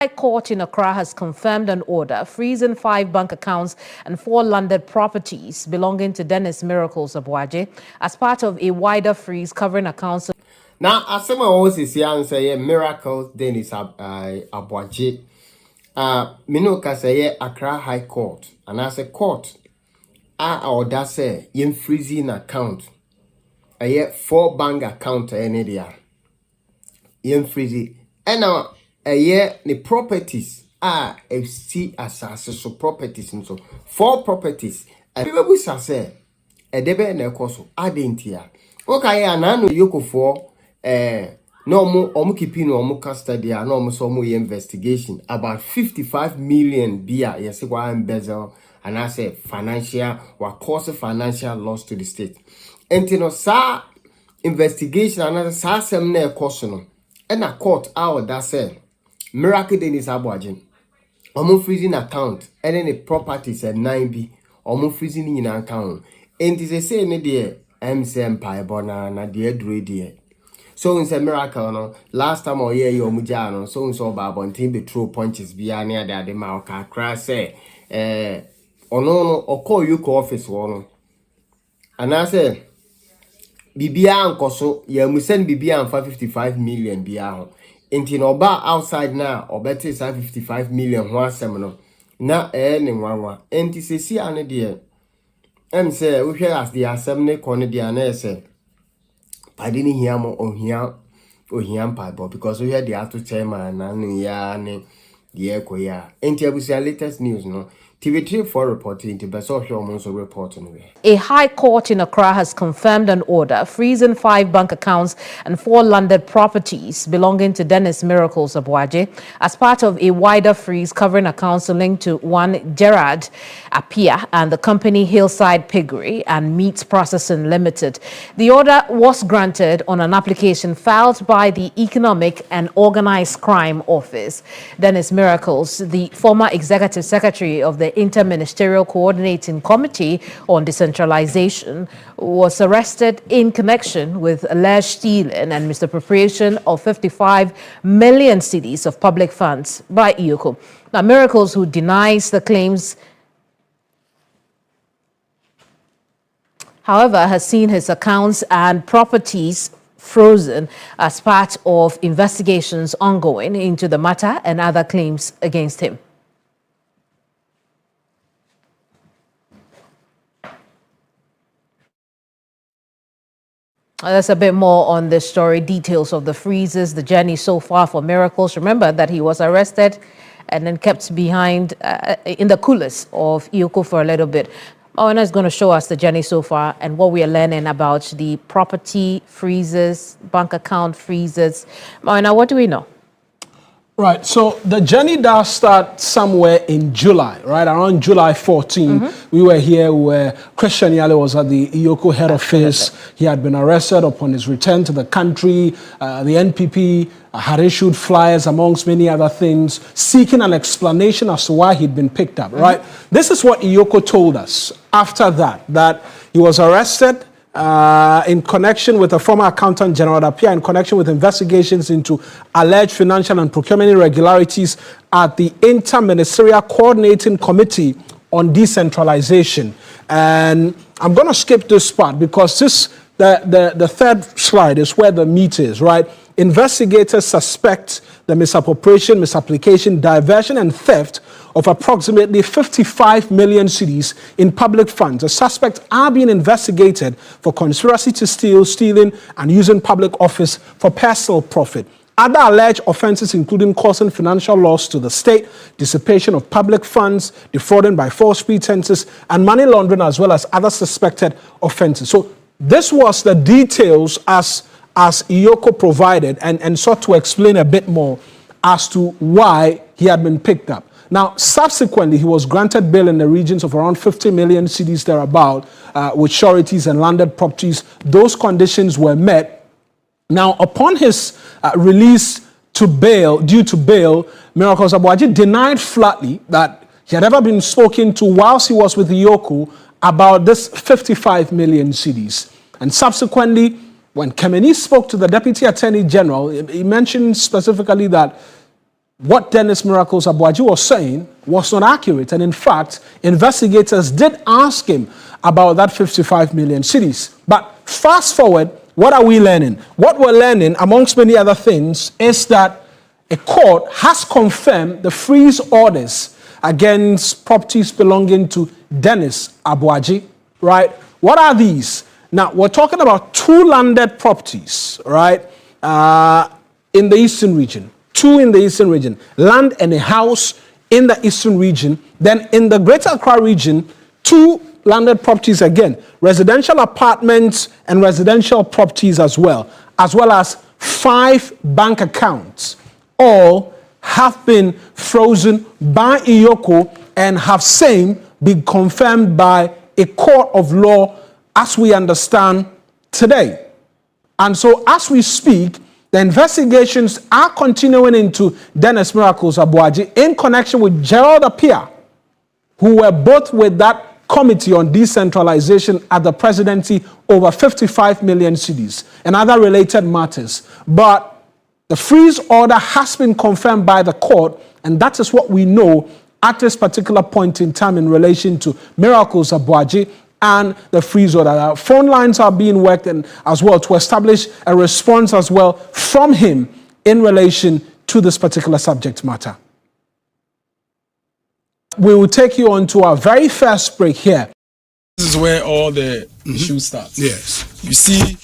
High Court in Accra has confirmed an order freezing 5 bank accounts and 4 landed properties belonging to Dennis Miracles Aboagye as part of a wider freeze covering accounts. Now, as some always say, Miracles Dennis Aboagye. Minoka say Accra High Court, and as a court, order say freezing account. 4 bank account any there. Freezing. And now the properties are FC assassin so properties and so 4 properties. People will say debe na ekoso adentia. Okay, anano yoko for no more keeping no custody no more so investigation about 55 million beer yes embezzle and I say financial or cause financial loss to the state. And you know sa investigation another sa sem na ekoso no and a court out that say Miracle Dennis Aboagye freezing account and then the properties at 9B freezing in account and it is say ne there empire bona na there dread. So in a miracle no last time or year you mujano so about be throw punches be near the Mauka crash say ono or call you office one and I say Bibia and Koso ye send Bibia and 555 million biya inti no ba outside now or better 55 million one seminal na any one inti se si ane dear say we hear as the assembly corner the say I didn't hear more on here or here because we had the auto chairman and ya the echo ya inti abusia latest news no TV3 for reporting to Beso Shomon's reporting. A high court in Accra has confirmed an order freezing 5 bank accounts and 4 landed properties belonging to Dennis Miracles Aboagye as part of a wider freeze covering accounts linked to one Gerard Apia and the company Hillside Piggery and Meat Processing Limited. The order was granted on an application filed by the Economic and Organized Crime Office. Dennis Miracles, the former executive secretary of the Interministerial Coordinating Committee on Decentralization, was arrested in connection with alleged stealing and misappropriation of 55 million cedis of public funds by IOCO. Now, Miracles, who denies the claims, however, has seen his accounts and properties frozen as part of investigations ongoing into the matter and other claims against him. There's a bit more on this story, details of the freezes, the journey so far for Miracles. Remember that he was arrested and then kept behind in the coolest of IOCO for a little bit. Mawana is going to show us the journey so far and what we are learning about the property freezes, bank account freezes. Mawana, what do we know? Right, so the journey does start somewhere in July, right? Around July 14, we were here where Christian Yale was at the IOCO head office. He had been arrested upon his return to the country. The NPP had issued flyers, amongst many other things, seeking an explanation as to why he'd been picked up, right? This is what IOCO told us after that he was arrested in connection with a former accountant general Apia in connection with investigations into alleged financial and procurement irregularities at the Interministerial Coordinating Committee on Decentralization. And I'm going to skip this part because the third slide is where the meat is, right? Investigators suspect the misappropriation, misapplication, diversion, and theft of approximately 55 million cedis in public funds. The suspects are being investigated for conspiracy to steal, stealing, and using public office for personal profit. Other alleged offenses including causing financial loss to the state, dissipation of public funds, defrauding by false pretenses, and money laundering, as well as other suspected offenses. So this was the details as IOCO provided and sought to explain a bit more as to why he had been picked up. Now, subsequently, he was granted bail in the regions of around 50 million cedis thereabout, with sureties and landed properties. Those conditions were met. Now, upon his release to bail, due to bail, Miracles Aboagye denied flatly that he had ever been spoken to whilst he was with IOCO about this 55 million cedis. And subsequently, when Kemeni spoke to the Deputy Attorney General, he mentioned specifically that what Dennis Miracles Aboagye was saying was not accurate. And in fact, investigators did ask him about that 55 million cedis. But fast forward, what are we learning? What we're learning, amongst many other things, is that a court has confirmed the freeze orders against properties belonging to Dennis Aboagye, right? What are these? Now, we're talking about 2 landed properties, right, in the eastern region. 2 in the eastern region. Land and a house in the eastern region. Then in the Greater Accra region, 2 landed properties again. Residential apartments and residential properties as well as 5 bank accounts. All have been frozen by Iyoko and have same been confirmed by a court of law as we understand today. And so as we speak, the investigations are continuing into Dennis Miracles Aboagye in connection with Gerald Appiah, who were both with that committee on decentralization at the presidency over 55 million cedis and other related matters. But the freeze order has been confirmed by the court, and that is what we know at this particular point in time in relation to Miracles Aboagye and the freeze order. Our phone lines are being worked and as well to establish a response as well from him in relation to this particular subject matter. We will take you on to our very first break here. This is where all the issues start. Yes. You see,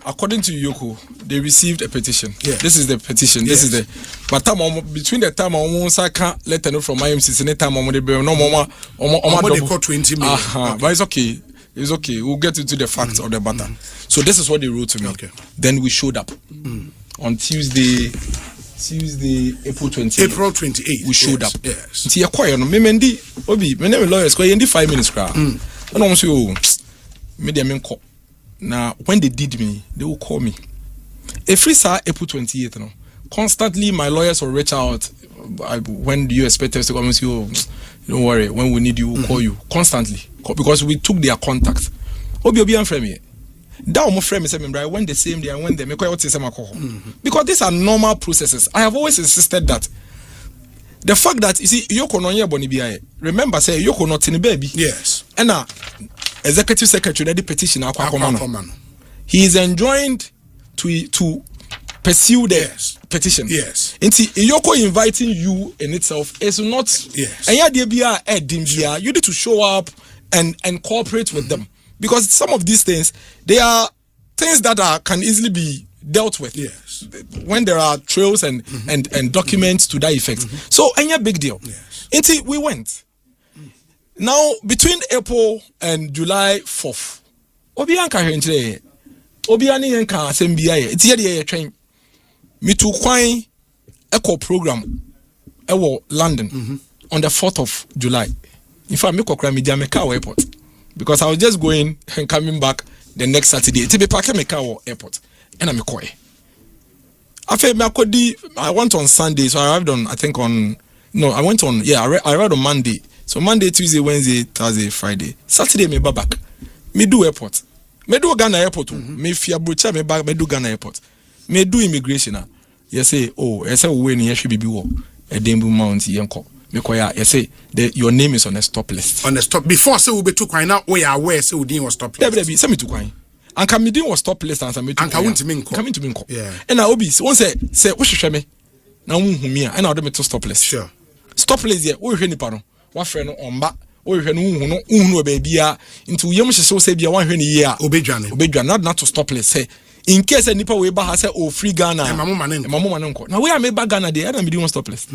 according to Iyoko, they received a petition. Yes. This is the petition. This is the. But between the time I can't let them know from IMC, and the time they be no more. They call 20 million. Okay. But it's okay. It's okay. We'll get into the facts of the matter. So this is what they wrote to me. Okay. Then we showed up on Tuesday, April 28th. April 28th. We showed up. Yes. See, acquire no. Me Obi. Me name lawyers. Cause you 5 minutes crowd. And I'm saying, me dem call. Now, when they did me, they will call me. If it's April 28th, no, constantly my lawyers will reach out. When do you expect us to come and say, oh, don't worry, when we need you, we'll call you. Constantly. Because we took their contact. Obi and frame me. That my friend said, I went the same day, I went there. Because these are normal processes. I have always insisted that the fact that, you see, Yoko no ye boni biya. Remember, say, Yoko not in baby. Yes. And Executive Secretary, the petition, he is enjoined to pursue the petition. Yes. And Iyoko inviting you in itself is not. Yes. And you need to show up and cooperate with them, because some of these things, they are things that can easily be dealt with. Yes. When there are trails and documents to that effect. So any big deal. Yes. Until we went. Now, between April and July 4th, Obianka Henry, Obiani Yanka SMBI, it's here train. Me to Kwine Echo program, Ewo London, on the 4th of July. In fact, me kokra me Jamaica airport, because I was just going and coming back the next Saturday. To be parking me car airport, and I'm koi. I went on Sunday, so I arrived on. I went on. Yeah, I arrived on Monday. So Monday, Tuesday, Wednesday, Thursday, Friday, Saturday me back. Me do airport. Me do Ghana airport. Me fia brocha me back. Me do Ghana airport. Me do immigration. You say, oh, you say we ni should be wo. A Dembu Mount yenko. Me koya. You say your name is on the stop list. On the stop before say we be too quiet now. We are aware say we didn't was stop list. Debbie, say me too quiet. And can me didn't was stop list and me too quiet. And can we to Coming to me. Yeah. And now Obi, one say what should me? Now humia. And now them to stop list. Sure. Stop list here. We hear ni pano. One friend on back. We hear no baby into yam she so say be one hear ni year. Obedwane not to stop list. Say in case any people we ba say oh free Ghana. Mamu manenko. Now we are me back Ghana there. And me didn't stop list.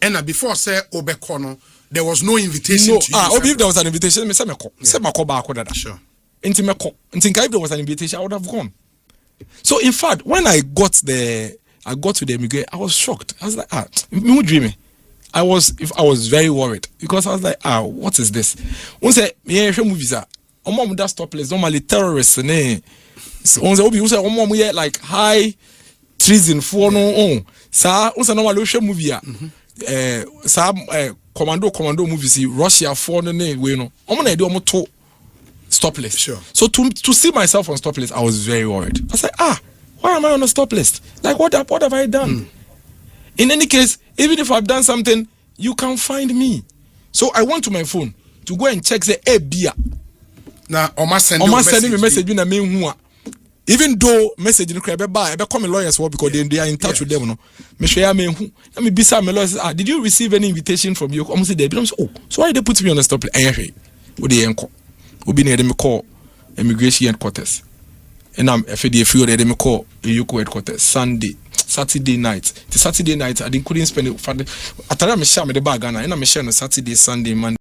And before say Obekono, there was no invitation to you. If there was an invitation, me say me call. Say me call back that. Sure. Inti me call. Inti if there was an invitation, I would have gone. So in fact, when I got to the immigration, I was shocked. I was like, me dreaming. I was very worried because I was like, what is this? One say, me movies are that stop list. Normally terrorists, ne. One say, obi say, like high treason for no. Sa, one say normally movie commando movies. Russia for no we no. I do to stop list. Sure. So to see myself on stop list, I was very worried. I was like, why am I on a stop list? Like what have I done? In any case, even if I've done something, you can find me. So I went to my phone to go and check the beer. Now, Oma sending me message in a main. Even though message in the I become a lawyers because they are in touch with them. No, let me be some lawyers. Did you receive any invitation from you? Almost they oh, so why they put me on the stop? What the enco? Who be near them call immigration headquarters. And I'm FD few they me call Yoko headquarters Saturday night. The Saturday night I couldn't spend it for the. I thought I'm share me the bag and I'm share on Saturday, Sunday, Monday.